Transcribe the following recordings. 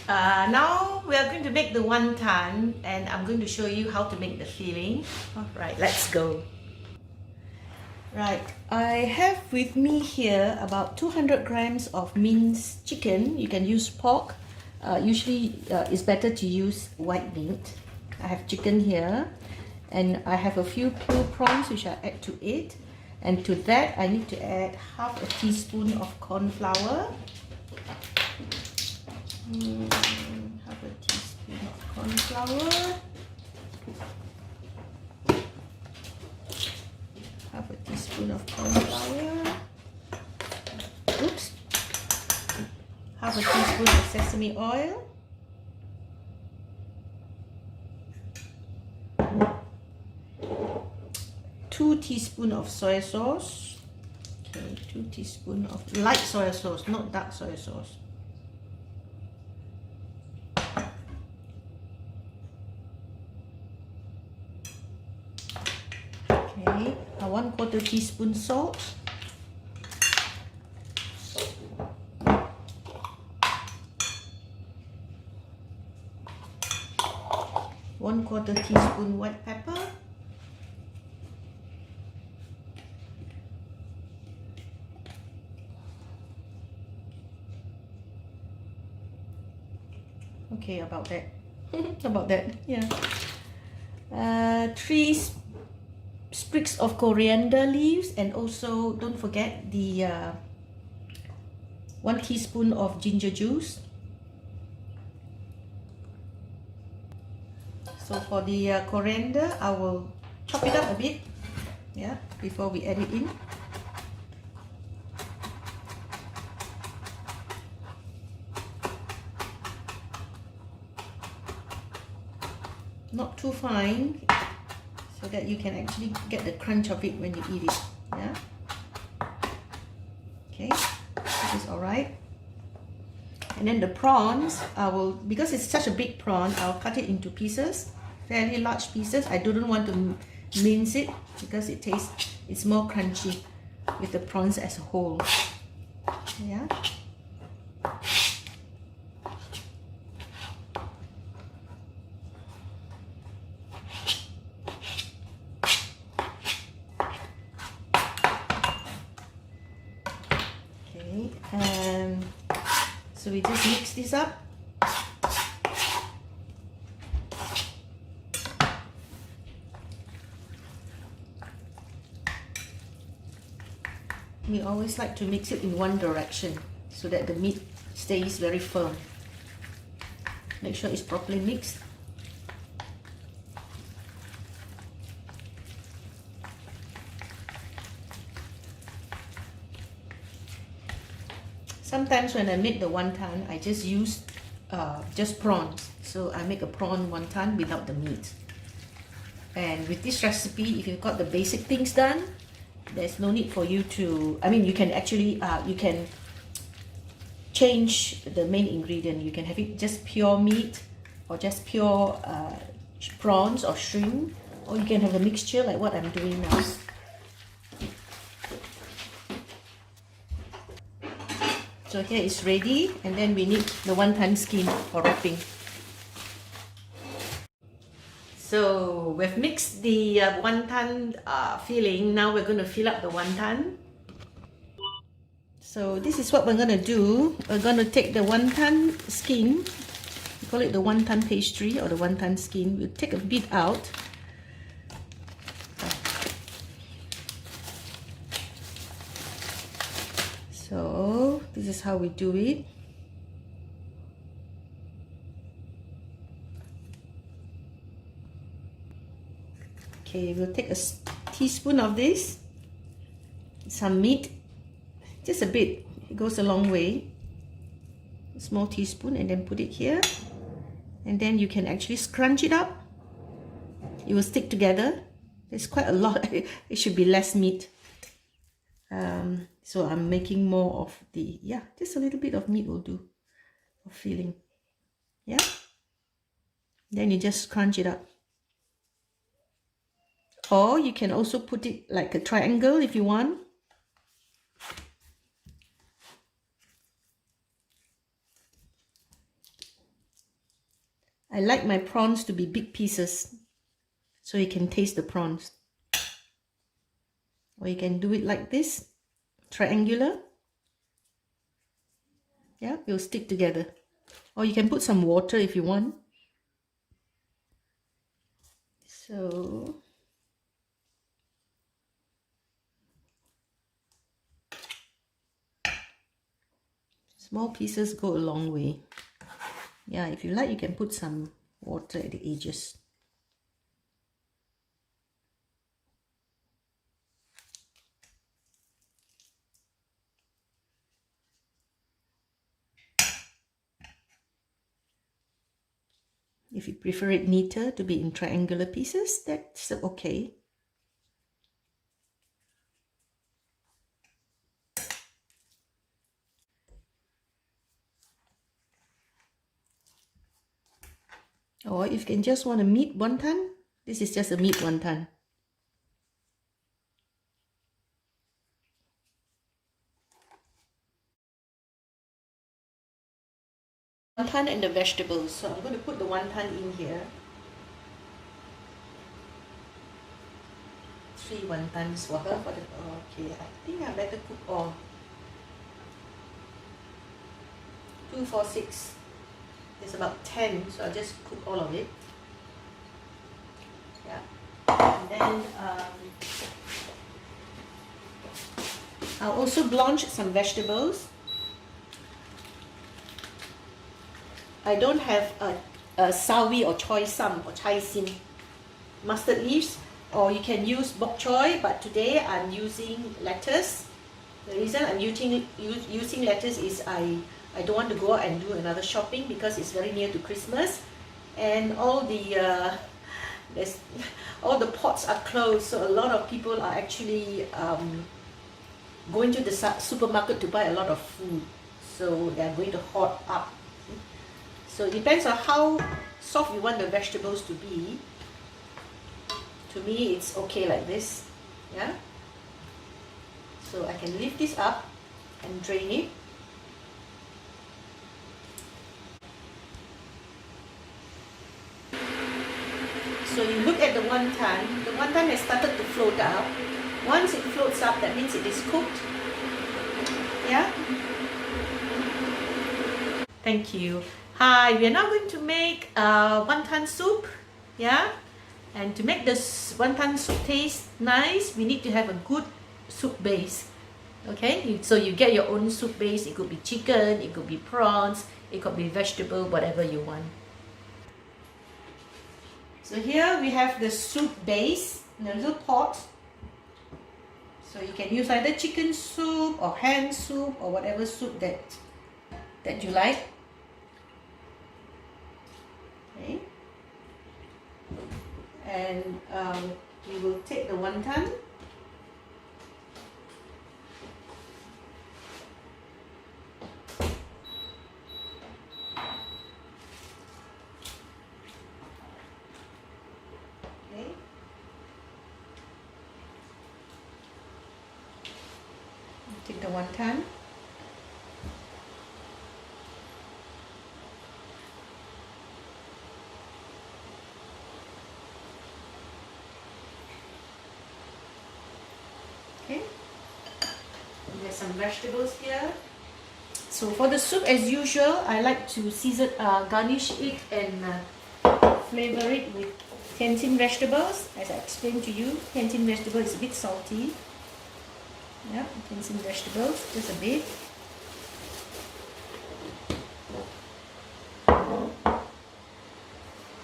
Now we are going to make the wonton, and I'm going to show you how to make the filling. Alright, let's go. Right, I have with me here about 200 grams of minced chicken. You can use pork. Usually it's better to use white meat. I have chicken here, and I have a few peeled prawns which I add to it. And to that I need to add half a teaspoon of corn flour. Half a teaspoon of corn flour. Half a teaspoon of corn flour. Oops. Half a teaspoon of sesame oil. Two teaspoons of soy sauce. Okay, 2 teaspoons of light soy sauce, not dark soy sauce. Okay, 1/4 teaspoon salt. One-quarter teaspoon white pepper. Okay, about that. About that, yeah. 3 sprigs of coriander leaves, and also don't forget the 1 teaspoon of ginger juice. So for the coriander, I will chop it up a bit, yeah, before we add it in. Not too fine, so that you can actually get the crunch of it when you eat it, yeah. Okay, this is alright. And then the prawns, I will, because it's such a big prawn, I'll cut it into pieces, fairly large pieces. I don't want to mince it because it's more crunchy with the prawns as a whole, yeah. And so we just mix this up. We always like to mix it in one direction so that the meat stays very firm. Make sure it's properly mixed. Sometimes when I make the wonton, I just use just prawns. So I make a prawn wonton without the meat. And with this recipe, if you've got the basic things done, there's no need for you to, I mean, you can actually, you can change the main ingredient. You can have it just pure meat, or just pure prawns or shrimp, or you can have a mixture like what I'm doing now. So here it's ready, and then we need the wonton skin for wrapping. So we've mixed the wonton filling. Now we're going to fill up the wonton. So this is what we're going to do. We're going to take the wonton skin, we call it the wonton pastry or the wonton skin. We'll take a bit out. So this is how we do it. Okay, we'll take a teaspoon of this, some meat, just a bit, it goes a long way, a small teaspoon, and then put it here, and then you can actually scrunch it up. It will stick together. There's quite a lot. It should be less meat. So I'm making more of the, yeah, just a little bit of meat will do, of filling, yeah. Then you just crunch it up. Or you can also put it like a triangle if you want. I like my prawns to be big pieces so you can taste the prawns. Or you can do it like this, triangular. Yeah, it'll stick together. Or you can put some water if you want. So small pieces go a long way. Yeah, if you like, you can put some water at the edges. If you prefer it neater to be in triangular pieces, that's okay. Or if you can just want a meat wonton, this is just a meat wonton. Wonton and the vegetables. So I'm going to put the wonton in here. 3 wontons for her. Okay, I think I better cook all. 2, 4, 6. There's about 10, so I'll just cook all of it. Yeah. And then I'll also blanch some vegetables. I don't have a sawi or choy sam or chai sim mustard leaves, or you can use bok choy, but today I'm using lettuce. The reason I'm using lettuce is I don't want to go out and do another shopping because it's very near to Christmas, and all the pots are closed, so a lot of people are actually going to the supermarket to buy a lot of food, so they're going to hoard up. So it depends on how soft you want the vegetables to be. To me, it's okay like this. Yeah. So I can lift this up and drain it. So you look at the wonton. The wonton has started to float up. Once it floats up, that means it is cooked. Yeah. Thank you. Hi, we are now going to make wonton soup. Yeah. And to make this wonton soup taste nice, we need to have a good soup base. Okay, so you get your own soup base. It could be chicken, it could be prawns, it could be vegetable, whatever you want. So here we have the soup base in a little pot. So you can use either chicken soup or hen soup or whatever soup that you like. Okay. And we will take the wonton. Okay. Take the wonton. Okay. There's some vegetables here. So for the soup, as usual, I like to garnish it and flavor it with plantain vegetables. As I explained to you, plantain vegetable is a bit salty. Yeah, plantain vegetables, just a bit.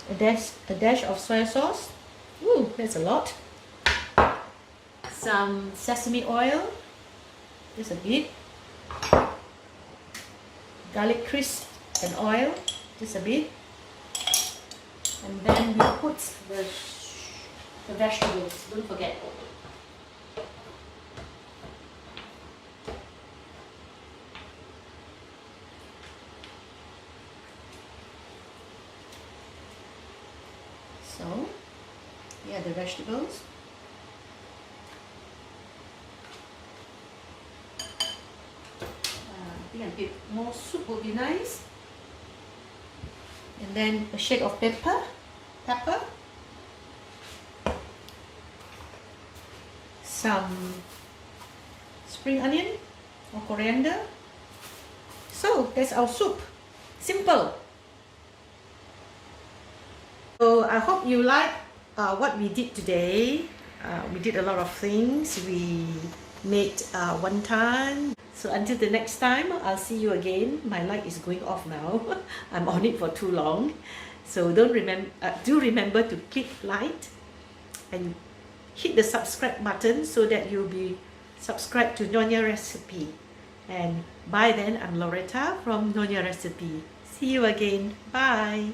A dash of soy sauce. Ooh, that's a lot. Some sesame oil, just a bit. Garlic crisp and oil, just a bit. And then we put the vegetables, don't forget. So, yeah, the vegetables. I think a bit more soup would be nice. And then a shade of pepper, some spring onion or coriander. So that's our soup. Simple. So I hope you like what we did today. We did a lot of things. We made wonton. So until the next time, I'll see you again. My light is going off now. I'm on it for too long. So do remember to click like and hit the subscribe button so that you'll be subscribed to Nyonya Recipe. And by then, I'm Loretta from Nyonya Recipe. See you again. Bye.